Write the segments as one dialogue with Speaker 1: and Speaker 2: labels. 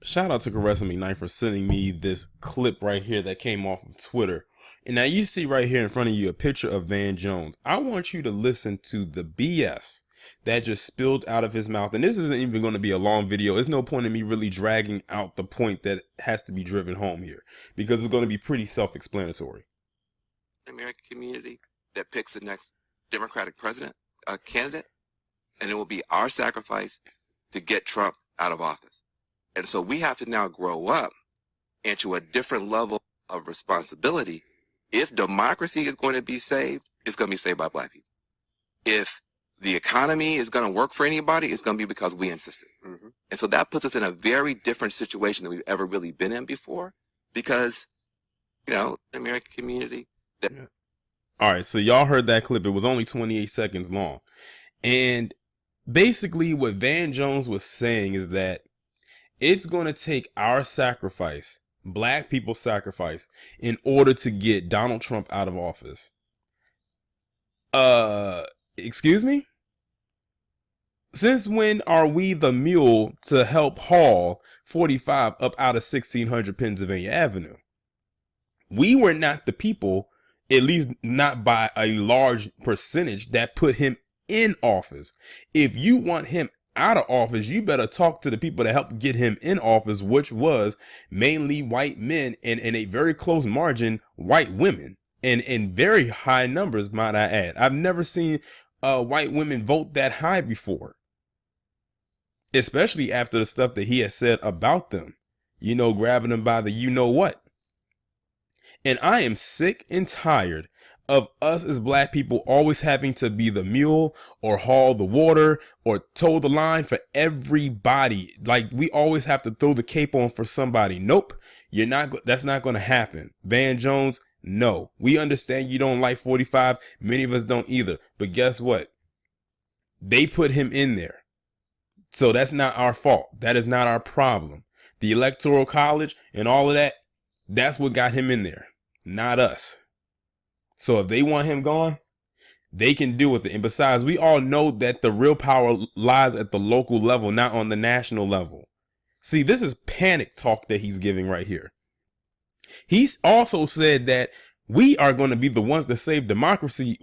Speaker 1: Shout out to Caressa McKnight for sending me this clip right here that came off of Twitter. And now you see right here in front of you a picture of Van Jones. I want you to listen to the BS that just spilled out of his mouth. And this isn't even going to be a long video. There's no point in me really dragging out the point that has to be driven home here, because it's going to be pretty self-explanatory.
Speaker 2: American community that picks the next Democratic president, candidate, and it will be our sacrifice to get Trump out of office. And so we have to now grow up into a different level of responsibility. If democracy is going to be saved, it's going to be saved by black people. If the economy is going to work for anybody, it's going to be because we insisted. And so that puts us in a very different situation than we've ever really been in before, because, you know, the American community.
Speaker 1: All right, so y'all heard that clip. It was only 28 seconds long. And basically what Van Jones was saying is that it's going to take our sacrifice, black people's sacrifice, in order to get Donald Trump out of office. Excuse me? Since when are we the mule to help haul 45 up out of 1600 Pennsylvania Avenue? We were not the people, at least not by a large percentage, that put him in office. If you want him out of office, you better talk to the people that helped get him in office, which was mainly white men, and in a very close margin, white women, and in very high numbers, might I add. I've never seen white women vote that high before, especially after the stuff that he has said about them, you know, grabbing them by the you know what. And I am sick and tired of us as black people always having to be the mule or haul the water or toe the line for everybody. Like, we always have to throw the cape on for somebody. Nope, you're not. That's not going to happen. Van Jones, no. We understand you don't like 45. Many of us don't either. But guess what? They put him in there. So that's not our fault. That is not our problem. The Electoral College and all of that, that's what got him in there, not us. So if they want him gone, they can deal with it. And besides, we all know that the real power lies at the local level, not on the national level. See, this is panic talk that he's giving right here. He's also said that we are going to be the ones that save democracy.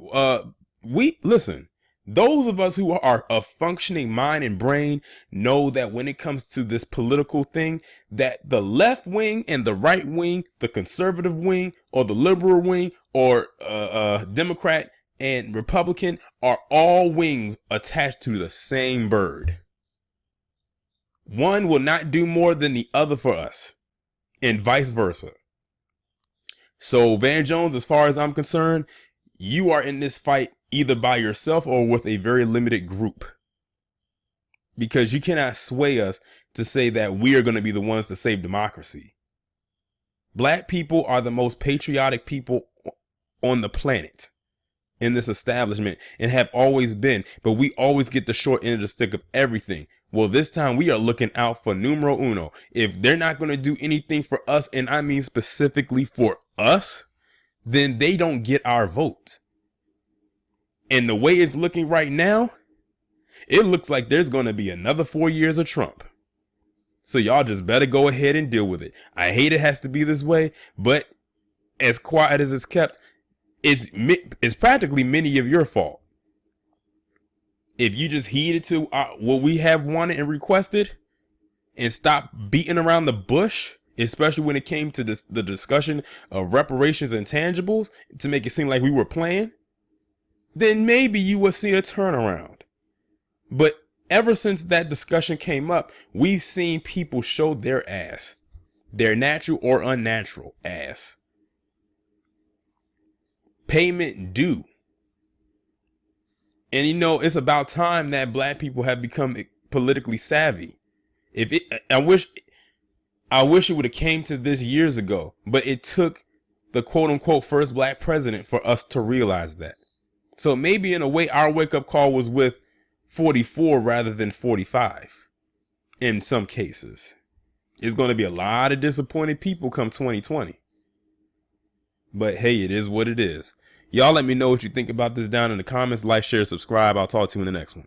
Speaker 1: Listen, those of us who are of functioning mind and brain know that when it comes to this political thing, that the left wing and the right wing, the conservative wing or the liberal wing or Democrat and Republican are all wings attached to the same bird. One will not do more than the other for us, and vice versa. So Van Jones, as far as I'm concerned, you are in this fight either by yourself or with a very limited group, because you cannot sway us to say that we are going to be the ones to save democracy. Black people are the most patriotic people on the planet in this establishment and have always been, but we always get the short end of the stick of everything. Well, this time we are looking out for numero uno. If they're not going to do anything for us, and I mean specifically for us, then they don't get our vote. And the way it's looking right now, it looks like there's going to be another 4 years of Trump. So y'all just better go ahead and deal with it. I hate it has to be this way, but as quiet as it's kept, it's practically many of your fault. If you just heeded to what we have wanted and requested and stop beating around the bush, especially when it came to the discussion of reparations and tangibles to make it seem like we were playing, then maybe you will see a turnaround. But ever since that discussion came up, we've seen people show their ass, their natural or unnatural ass. Payment due. And you know, it's about time that black people have become politically savvy. I wish it would have came to this years ago, but it took the quote unquote first black president for us to realize that. So maybe in a way our wake up call was with 44 rather than 45 in some cases. It's going to be a lot of disappointed people come 2020. But hey, it is what it is. Y'all let me know what you think about this down in the comments. Like, share, subscribe. I'll talk to you in the next one.